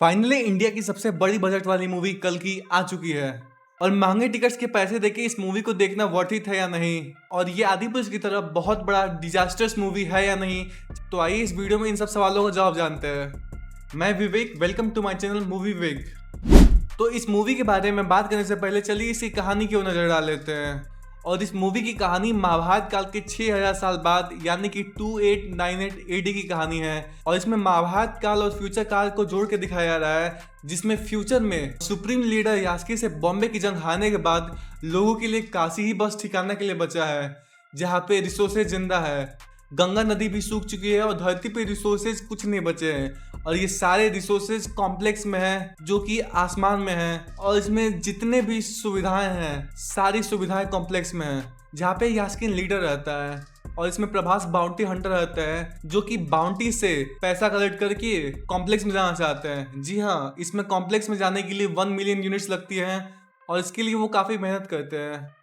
Finally India की सबसे बड़ी बजट वाली मूवी कल की आ चुकी है और महंगे टिकट्स के पैसे देके इस मूवी को देखना वर्थ इट है या नहीं, और ये आदिपुरुष की तरह बहुत बड़ा डिजास्टर्स मूवी है या नहीं। तो आइए इस वीडियो में इन सब सवालों का जवाब जानते हैं। मैं Vivek, welcome to my channel movie Vivek. तो इस मूवी के बारे में बात करने से पहले चलिए इसकी कहानी की ओर नजर डाल लेते हैं। और इस मूवी की कहानी महाभारत काल के 6000 साल बाद यानी कि 2898 एडी की कहानी है। और इसमें महाभारत काल और फ्यूचर काल को जोड़ के दिखाया जा रहा है, जिसमें फ्यूचर में सुप्रीम लीडर यास्की से बॉम्बे की जंग हारने के बाद लोगों के लिए काशी ही बस ठिकाना के लिए बचा है, जहाँ पे रिसोर्सेज जिंदा है। गंगा नदी भी सूख चुकी है और धरती पे रिसोर्सेज कुछ नहीं बचे हैं, और ये सारे रिसोर्सेज कॉम्प्लेक्स में है जो कि आसमान में है। और इसमें जितने भी सुविधाएं हैं सारी सुविधाएं कॉम्प्लेक्स में है, जहाँ पे यास्किन लीडर रहता है। और इसमें प्रभास बाउंटी हंटर रहता है, जो कि बाउंटी से पैसा कलेक्ट करके कॉम्प्लेक्स में जाना चाहते हैं। जी हाँ, इसमें कॉम्प्लेक्स में जाने के लिए 1 मिलियन यूनिट्स लगती हैं और इसके लिए वो काफ़ी मेहनत करते हैं।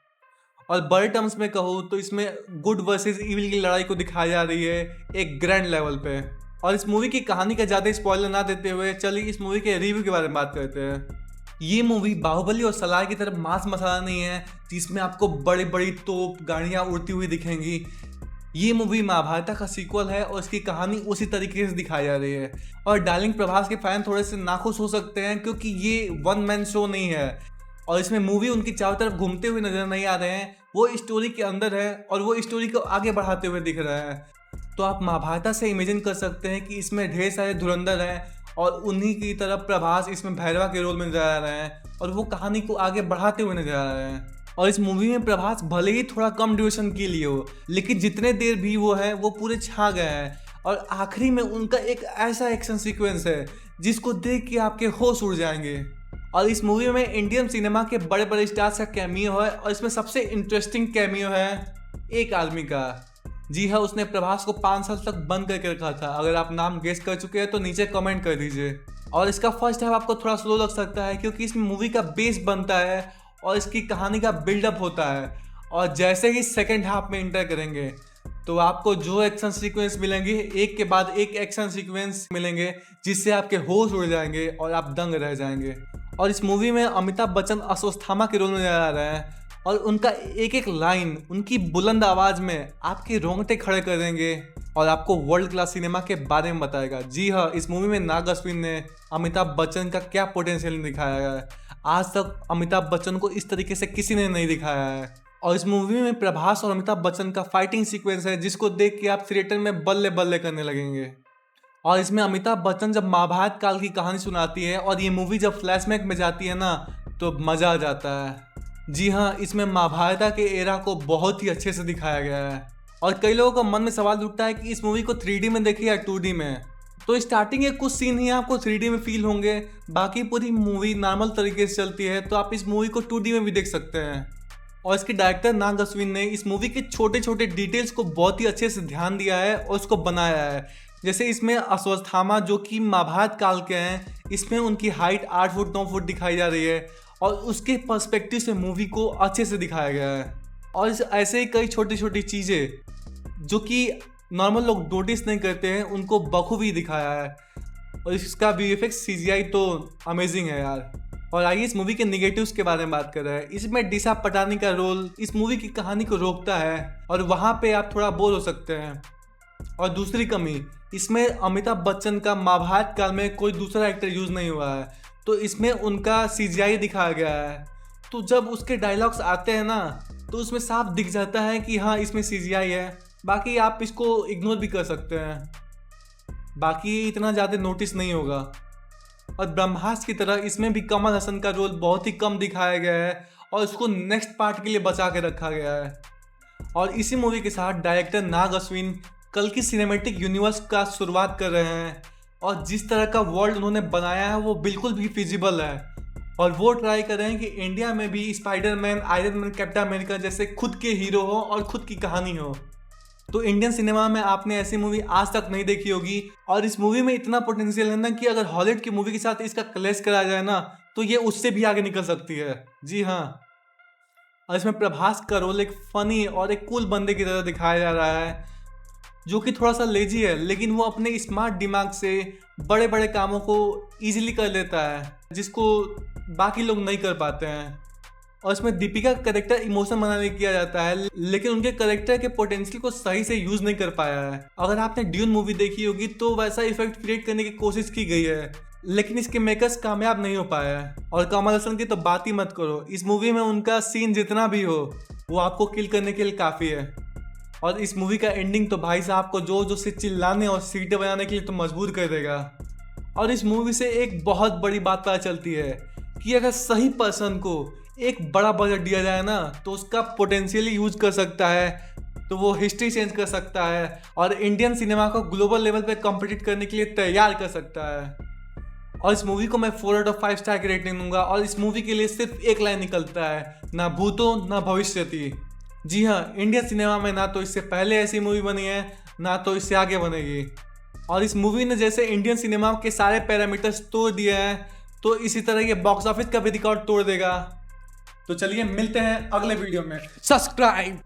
और बड़े टर्म्स में कहूँ तो इसमें गुड वर्सेस इविल की लड़ाई को दिखाई जा रही है एक ग्रैंड लेवल पे। और इस मूवी की कहानी का ज़्यादा स्पॉइलर ना देते हुए चलिए इस मूवी के रिव्यू के बारे में बात करते हैं। ये मूवी बाहुबली और सलार की तरफ मांस मसाला नहीं है जिसमें आपको बड़ी बड़ी तोप गाड़ियाँ उड़ती हुई दिखेंगी। ये मूवी महाभारत का सीक्वल है और इसकी कहानी उसी तरीके से दिखाई जा रही है। और डार्लिंग प्रभास के फैन थोड़े से नाखुश हो सकते हैं क्योंकि ये वन मैन शो नहीं है और इसमें मूवी उनकी चारों तरफ घूमते हुए नजर नहीं आ रहे हैं। वो स्टोरी के अंदर है और वो स्टोरी को आगे बढ़ाते हुए दिख रहा है। तो आप महाभारत से इमेजिन कर सकते हैं कि इसमें ढेर सारे धुरंधर हैं और उन्हीं की तरफ प्रभास इसमें भैरवा के रोल में नजर आ रहे हैं और वो कहानी को आगे बढ़ाते हुए नजर आ रहे हैं। और इस मूवी में प्रभास भले ही थोड़ा कम ड्यूरेशन के लिए हो, लेकिन जितने देर भी वो है वो पूरे छा गए हैं। और आखिरी में उनका एक ऐसा एक्शन सीक्वेंस है जिसको देख के आपके होश उड़ जाएंगे। और इस मूवी में इंडियन सिनेमा के बड़े बड़े स्टार्स का कैमियो है और इसमें सबसे इंटरेस्टिंग कैमियो है एक आदमी का। जी हाँ, उसने प्रभास को 5 साल तक बंद करके रखा था। अगर आप नाम गेस कर चुके हैं तो नीचे कमेंट कर दीजिए। और इसका फर्स्ट हाफ आपको थोड़ा स्लो लग सकता है क्योंकि इसमें मूवी का बेस बनता है और इसकी कहानी का बिल्डअप होता है। और जैसे ही सेकेंड हाफ में इंटर करेंगे तो आपको जो एक्शन सीक्वेंस मिलेंगे एक के बाद एक एक्शन सीक्वेंस मिलेंगे जिससे आपके होश उड़ जाएंगे और आप दंग रह जाएंगे। और इस मूवी में अमिताभ बच्चन अश्वत्थामा के रोल में नजर आ रहे हैं और उनका एक एक लाइन उनकी बुलंद आवाज में आपके रोंगटे खड़े कर देंगे और आपको वर्ल्ड क्लास सिनेमा के बारे में बताएगा। जी हाँ, इस मूवी में नाग अश्विन ने अमिताभ बच्चन का क्या पोटेंशियल दिखाया है। आज तक अमिताभ बच्चन को इस तरीके से किसी ने नहीं दिखाया है। और इस मूवी में प्रभास और अमिताभ बच्चन का फाइटिंग सीक्वेंस है जिसको देख के आप थिएटर में बल्ले बल्ले करने लगेंगे। और इसमें अमिताभ बच्चन जब महाभारत काल की कहानी सुनाती है और ये मूवी जब फ्लैशबैक में जाती है ना तो मज़ा आ जाता है। जी हाँ, इसमें महाभारत के एरा को बहुत ही अच्छे से दिखाया गया है। और कई लोगों का मन में सवाल उठता है कि इस मूवी को 3D में देखें या 2D में। तो स्टार्टिंग के कुछ सीन ही आपको 3D में फील होंगे, बाकी पूरी मूवी नॉर्मल तरीके से चलती है। तो आप इस मूवी को 2D में भी देख सकते हैं। और इसके डायरेक्टर नाग अश्विन ने इस मूवी के छोटे छोटे डिटेल्स को बहुत ही अच्छे से ध्यान दिया है और उसको बनाया है। जैसे इसमें अश्वत्थामा जो कि महाभारत काल के हैं, इसमें उनकी हाइट 8 फुट 9 फुट दिखाई जा रही है और उसके पर्सपेक्टिव से मूवी को अच्छे से दिखाया गया है। और ऐसे ही कई छोटी छोटी चीज़ें जो कि नॉर्मल लोग नोटिस नहीं करते हैं उनको बखूबी दिखाया है। और इसका VFX CGI तो अमेजिंग है यार। और आइए इस मूवी के निगेटिव्स के बारे में बात कर रहे हैं। इसमें दिशा पटानी का रोल इस मूवी की कहानी को रोकता है और वहाँ पे आप थोड़ा बोर हो सकते हैं। और दूसरी कमी, इसमें अमिताभ बच्चन का महाभारत काल में कोई दूसरा एक्टर यूज़ नहीं हुआ है, तो इसमें उनका CGI दिखाया गया है। तो जब उसके डायलॉग्स आते हैं ना तो उसमें साफ दिख जाता है कि हाँ इसमें CGI है। बाकी आप इसको इग्नोर भी कर सकते हैं, बाकी इतना ज़्यादा नोटिस नहीं होगा। और ब्रह्मास्त्र की तरह इसमें भी कमल हसन का रोल बहुत ही कम दिखाया गया है और उसको नेक्स्ट पार्ट के लिए बचा के रखा गया है। और इसी मूवी के साथ डायरेक्टर नाग अश्विन कल की सिनेमैटिक यूनिवर्स का शुरुआत कर रहे हैं। और जिस तरह का वर्ल्ड उन्होंने बनाया है वो बिल्कुल भी फिजिबल है। और वो ट्राई कर रहे हैं कि इंडिया में भी Spiderman, iron man, captain America जैसे खुद के हीरो हो और खुद की कहानी हो। तो इंडियन सिनेमा में आपने ऐसी मूवी आज तक नहीं देखी होगी। और इस मूवी में इतना पोटेंशियल है ना कि अगर हॉलीवुड की मूवी के साथ इसका क्लैश करा जाए ना तो ये उससे भी आगे निकल सकती है। जी हाँ, और इसमें प्रभास का रोल एक फनी और एक कूल बंदे की तरह दिखाया जा रहा है। जो कि थोड़ा सा लेजी है, लेकिन वो अपने स्मार्ट दिमाग से बड़े बड़े कामों को इजीली कर लेता है, जिसको बाकी लोग नहीं कर पाते हैं। और इसमें दीपिका का करेक्टर इमोशन बनाने किया जाता है, लेकिन उनके करेक्टर के पोटेंशियल को सही से यूज नहीं कर पाया है। अगर आपने ड्यून मूवी देखी होगी तो वैसा इफेक्ट क्रिएट करने की कोशिश की गई है, लेकिन इसके मेकर्स कामयाब नहीं हो पाया है। और कमल हसन की तो बात ही मत करो, इस मूवी में उनका सीन जितना भी हो वो आपको किल करने के लिए काफ़ी है। और इस मूवी का एंडिंग तो भाई साहब को जोर जोर से चिल्लाने और सीटें बनाने के लिए तो मजबूर कर देगा। और इस मूवी से एक बहुत बड़ी बात पता चलती है कि अगर सही पर्सन को एक बड़ा बजट दिया जाए ना, तो उसका पोटेंशियली यूज कर सकता है, तो वो हिस्ट्री चेंज कर सकता है और इंडियन सिनेमा को ग्लोबल लेवल पे कॉम्पिटिट करने के लिए तैयार कर सकता है। और इस मूवी को मैं 4 आउट ऑफ 5 स्टार की रेटिंग दूंगा। और इस मूवी के लिए सिर्फ एक लाइन निकलता है, ना भूतो ना भविष्यति। जी हाँ, इंडियन सिनेमा में ना तो इससे पहले ऐसी मूवी बनी है, ना तो इससे आगे बनेगी। और इस मूवी ने जैसे इंडियन सिनेमा के सारे पैरामीटर्स तोड़ दिए हैं, तो इसी तरह ये बॉक्स ऑफिस का भी रिकॉर्ड तोड़ देगा। तो चलिए मिलते हैं अगले वीडियो में। सब्सक्राइब।